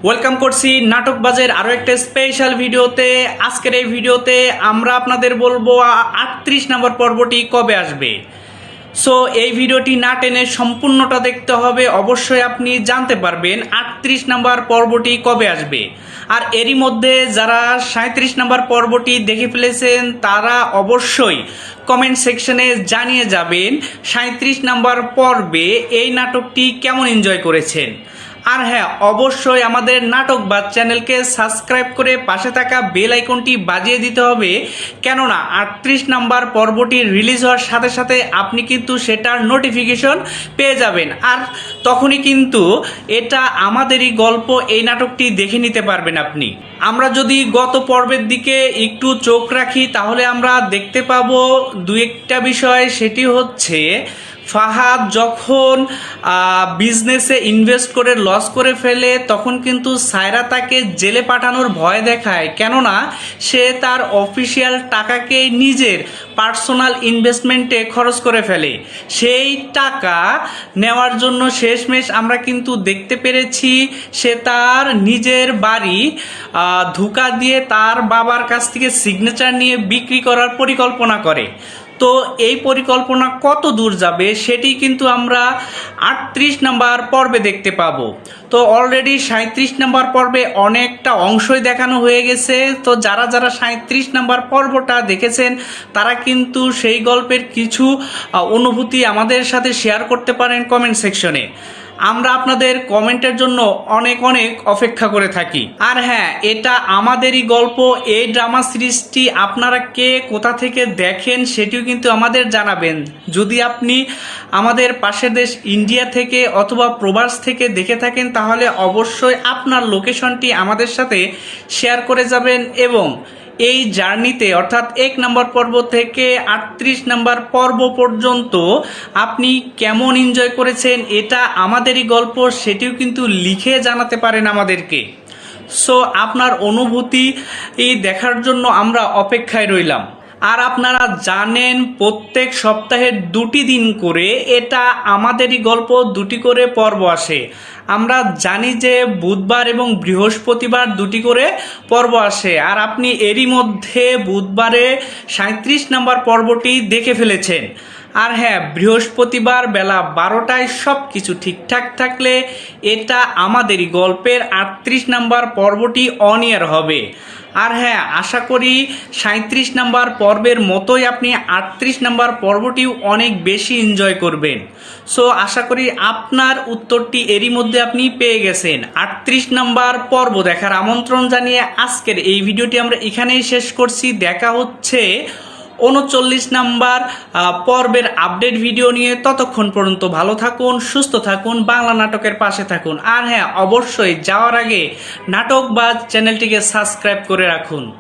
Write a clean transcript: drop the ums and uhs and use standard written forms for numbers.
Welcome করছি নাটকবাজের আরও একটা স্পেশাল ভিডিওতে। আজকের এই ভিডিওতে আমরা আপনাদের বলবো 38 নম্বর পর্বটি কবে আসবে। সো এই ভিডিওটি না টেনে সম্পূর্ণটা দেখতে হবে, অবশ্যই আপনি জানতে পারবেন 38 নম্বর পর্বটি কবে আসবে। আর এরই মধ্যে যারা 37 নম্বর পর্বটি দেখে ফেলেছেন তারা অবশ্যই কমেন্ট সেকশনে জানিয়ে যাবেন 37 নম্বর পর্বে এই নাটকটি কেমন এনজয় করেছেন। আর হ্যাঁ, অবশ্যই আমাদের নাটকবাজ চ্যানেলকে সাবস্ক্রাইব করে পাশে থাকা বেল আইকনটি বাজিয়ে দিতে হবে, কেননা 38 নাম্বার পর্বটি রিলিজ হওয়ার সাথে সাথে আপনি কিন্তু সেটার নোটিফিকেশন পেয়ে যাবেন। আর তখনই কিন্তু এটা আমাদেরই গল্প, এই নাটকটি দেখে নিতে পারবেন আপনি। আমরা যদি গত পর্বের দিকে একটু চোখ রাখি তাহলে আমরা দেখতে পাবো দু একটা বিষয়। সেটি হচ্ছে ফাহাদ যখন বিজনেসে ইনভেস্ট করে লস করে ফেলে তখন কিন্তু সায়রা তাকে জেলে পাঠানোর ভয় দেখায়, কেননা সে তার অফিসিয়াল টাকাকে নিজের পার্সোনাল ইনভেস্টমেন্টে খরচ করে ফেলে। সেই টাকা নেওয়ার জন্য শেষমেশ আমরা কিন্তু দেখতে পেরেছি সে তার নিজের বাড়ি ধোঁকা দিয়ে তার বাবার কাছ থেকে সিগনেচার নিয়ে বিক্রি করার পরিকল্পনা করে। তো এই পরিকল্পনা কত দূর যাবে সেটি কিন্তু আমরা 38 নম্বর পর্বে দেখতে পাবো। তো অলরেডি 37 নম্বর পর্বে অনেকটা অংশই দেখানো হয়ে গেছে। তো যারা যারা 37 নম্বর পর্বটা দেখেছেন তারা কিন্তু সেই গল্পের কিছু অনুভূতি আমাদের সাথে শেয়ার করতে পারেন কমেন্ট সেকশনে। আমরা আপনাদের কমেন্টের জন্য অনেক অপেক্ষা করে থাকি। আর হ্যাঁ, এটা আমাদেরই গল্প। এই ড্রামা সিরিজটি আপনারা কে কোথা থেকে দেখেন সেটিও কিন্তু আমাদের জানাবেন। যদি আপনি আমাদের পাশের দেশ ইন্ডিয়া থেকে অথবা প্রবাস থেকে দেখে থাকেন তাহলে অবশ্যই আপনার লোকেশনটি আমাদের সাথে শেয়ার করে যাবেন, এবং এই জার্নিতে অর্থাৎ 1 নম্বর পর্ব থেকে 38 নম্বর পর্ব পর্যন্ত আপনি কেমন এনজয় করেছেন এটা আমাদেরই গল্প, সেটিও কিন্তু লিখে জানাতে পারেন আমাদেরকে। সো আপনার অনুভূতি দেখার জন্য আমরা অপেক্ষায় রইলাম। আর আপনারা জানেন প্রত্যেক সপ্তাহে 2টি দিন করে এটা আমাদেরই গল্প 2টি করে পর্ব আসে। আমরা জানি যে বুধবার এবং বৃহস্পতিবার 2টি করে পর্ব আসে, আর আপনি এরই মধ্যে বুধবারে 37 নম্বর পর্বটি দেখে ফেলেছেন। আর হ্যাঁ, বৃহস্পতিবার বেলা 12টায় সব কিছু ঠিকঠাক থাকলে এটা আমাদেরই গল্পের 38 নম্বর পর্বটি অন এয়ার হবে। আর হ্যাঁ, আশা করি 37 নম্বর পর্বের মতোই আপনি 38 নম্বর পর্বটিও অনেক বেশি এনজয় করবেন। সো আশা করি আপনার উত্তরটি এরই মধ্যে আপনি পেয়ে গেছেন। 38 নম্বর পর্ব দেখার আমন্ত্রণ জানিয়ে আজকের এই ভিডিওটি আমরা এখানেই শেষ করছি। দেখা হচ্ছে 39 নম্বর পর্বের আপডেট ভিডিও নিয়ে। ততক্ষণ পর্যন্ত ভালো থাকুন, সুস্থ থাকুন, বাংলা নাটকের পাশে থাকুন। আর হ্যাঁ, অবশ্যই যাওয়ার আগে নাটকবাজ চ্যানেলটিকে সাবস্ক্রাইব করে রাখুন।